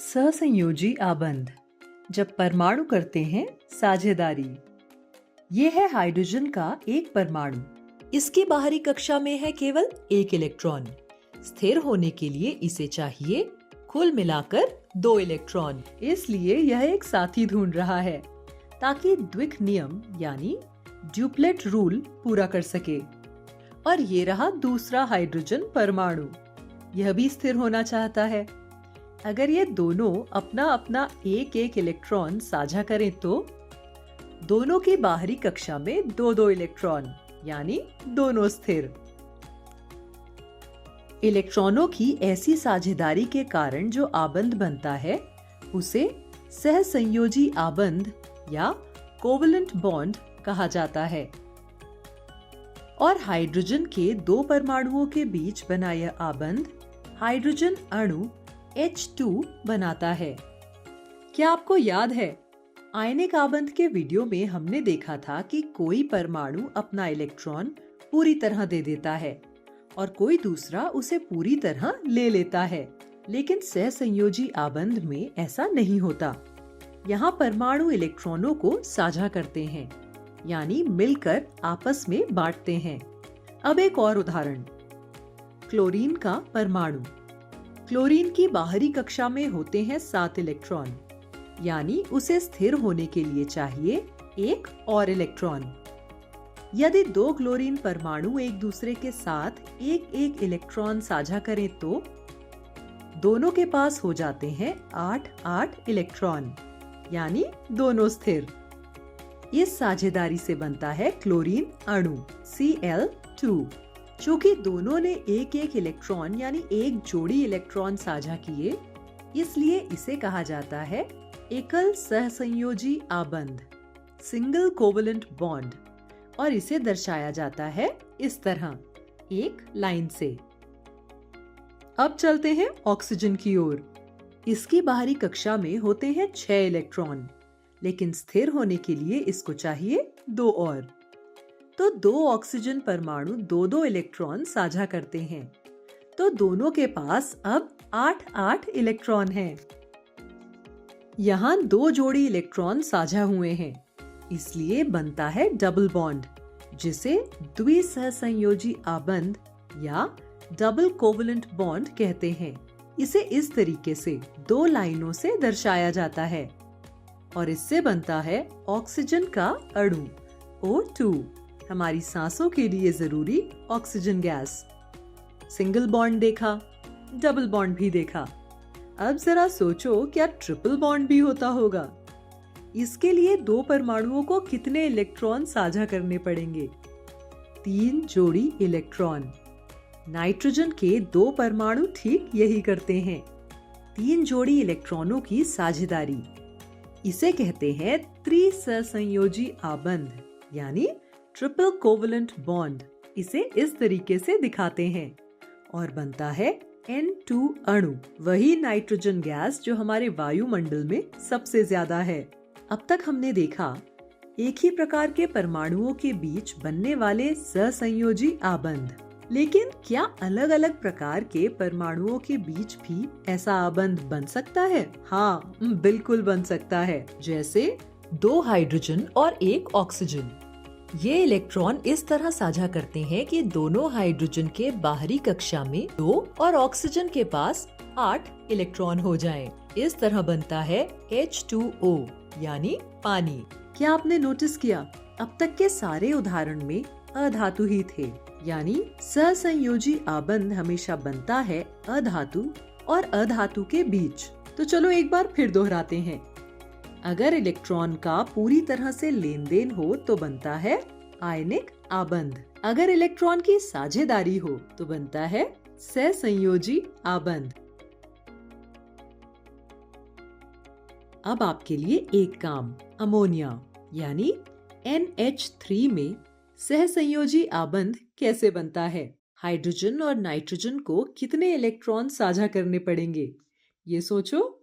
सहसंयोजी आबंध जब परमाणु करते हैं साझेदारी। ये है हाइड्रोजन का एक परमाणु। इसकी बाहरी कक्षा में है केवल एक इलेक्ट्रॉन। स्थिर होने के लिए इसे चाहिए कुल मिलाकर 2 इलेक्ट्रॉन। इसलिए यह एक साथी ढूंढ रहा है ताकि द्विक नियम यानी ड्यूप्लेट रूल पूरा कर सके। और ये रहा दूसरा हाइड्रोजन परमाणु। यह भी स्थिर होना चाहता है। अगर ये दोनों अपना अपना एक एक इलेक्ट्रॉन साझा करें तो दोनों की बाहरी कक्षा में 2-2 इलेक्ट्रॉन यानी दोनों स्थिर। इलेक्ट्रॉनों की ऐसी साझेदारी के कारण जो आबंध बनता है उसे सहसंयोजी आबंध या कोवलेंट बॉन्ड कहा जाता है। और हाइड्रोजन के 2 परमाणुओं के बीच बना यह आबंध हाइड्रोजन अणु H2 बनाता है। क्या आपको याद है आयनिक आबंध के वीडियो में हमने देखा था कि कोई परमाणु अपना इलेक्ट्रॉन पूरी तरह दे देता है और कोई दूसरा उसे पूरी तरह ले लेता है। लेकिन सहसंयोजी आबंध में ऐसा नहीं होता। यहाँ परमाणु इलेक्ट्रॉनों को साझा करते हैं यानी मिलकर आपस में बांटते हैं। अब एक और उदाहरण, क्लोरीन का परमाणु। क्लोरीन की बाहरी कक्षा में होते हैं 7 इलेक्ट्रॉन यानी उसे स्थिर होने के लिए चाहिए एक और इलेक्ट्रॉन। यदि 2 क्लोरीन परमाणु एक दूसरे के साथ एक एक इलेक्ट्रॉन साझा करें तो दोनों के पास हो जाते हैं 8-8 इलेक्ट्रॉन यानी दोनों स्थिर। इस साझेदारी से बनता है क्लोरीन अणु Cl2। चूंकि दोनों ने एक एक इलेक्ट्रॉन यानी एक जोड़ी इलेक्ट्रॉन साझा किए इसलिए इसे कहा जाता है एकल सहसंयोजी आबंध, सिंगल कोवलेंट बॉन्ड। और इसे दर्शाया जाता है इस तरह एक लाइन से। अब चलते हैं ऑक्सीजन की ओर। इसकी बाहरी कक्षा में होते हैं 6 इलेक्ट्रॉन लेकिन स्थिर होने के लिए इसको चाहिए 2 और। तो 2 ऑक्सीजन परमाणु 2-2 इलेक्ट्रॉन साझा करते हैं तो दोनों के पास अब 8-8 इलेक्ट्रॉन हैं। यहाँ 2 जोड़ी इलेक्ट्रॉन साझा हुए हैं इसलिए बनता है डबल बॉन्ड जिसे द्विसहसंयोजी आबंध या डबल कोवलेंट बॉन्ड कहते हैं। इसे इस तरीके से 2 लाइनों से दर्शाया जाता है और इससे बनता है ऑक्सीजन का अणु O2, हमारी सांसों के लिए जरूरी ऑक्सीजन गैस। सिंगल बॉन्ड देखा, डबल बॉन्ड भी देखा। अब जरा सोचो क्या ट्रिपल बॉन्ड भी होता होगा। इसके लिए 2 परमाणुओं को कितने इलेक्ट्रॉन साझा करने पड़ेंगे? 3 जोड़ी इलेक्ट्रॉन। नाइट्रोजन के 2 परमाणु ठीक यही करते हैं, 3 जोड़ी इलेक्ट्रॉनों की साझेदारी। इसे कहते हैं त्रिसहसंयोजी आबंध यानी ट्रिपल कोवलेंट बॉन्ड। इसे इस तरीके से दिखाते हैं और बनता है N2 अणु, वही नाइट्रोजन गैस जो हमारे वायुमंडल में सबसे ज्यादा है। अब तक हमने देखा एक ही प्रकार के परमाणुओं के बीच बनने वाले सहसंयोजी आबंध। लेकिन क्या अलग अलग प्रकार के परमाणुओं के बीच भी ऐसा आबंध बन सकता है? हाँ, बिल्कुल बन सकता है। जैसे 2 हाइड्रोजन और 1 ऑक्सीजन। ये इलेक्ट्रॉन इस तरह साझा करते हैं कि दोनों हाइड्रोजन के बाहरी कक्षा में 2 और ऑक्सीजन के पास 8 इलेक्ट्रॉन हो जाएं। इस तरह बनता है H2O यानी पानी। क्या आपने नोटिस किया अब तक के सारे उदाहरण में अधातु ही थे यानी सहसंयोजी आबंध हमेशा बनता है अधातु और अधातु के बीच। तो चलो एक बार फिर दोहराते हैं। अगर इलेक्ट्रॉन का पूरी तरह से लेन देन हो तो बनता है आयनिक आबंध। अगर इलेक्ट्रॉन की साझेदारी हो तो बनता है सहसंयोजी आबंध। अब आपके लिए एक काम, अमोनिया यानी NH3 में सहसंयोजी आबंध कैसे बनता है? हाइड्रोजन और नाइट्रोजन को कितने इलेक्ट्रॉन साझा करने पड़ेंगे? ये सोचो।